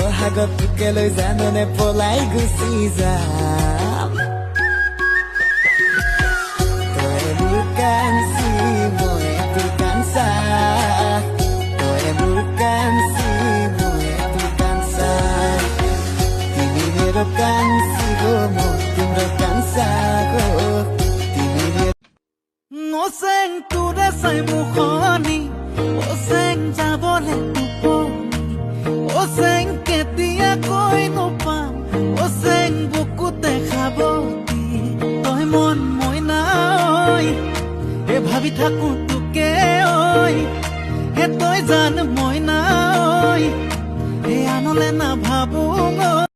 বহাগত তোকে লৈ জাননে পলাই গুচি যাম তই মোৰ কাঞ্চি মই তোৰ কাঞ্চা তই মোৰ কাঞ্চি মই তোৰ কাঞ্চা तिमी मेरो कान्छी हो म तिम्रो कान्छा हो तिमी Oseng ture sai mukhani Oseng jabole tuponi Oseng ketia koi no pam Oseng bukute khaboti Toy mon moina oi E bhabi thaku tuke oi E toy jan moina oi E anole na bhabung oi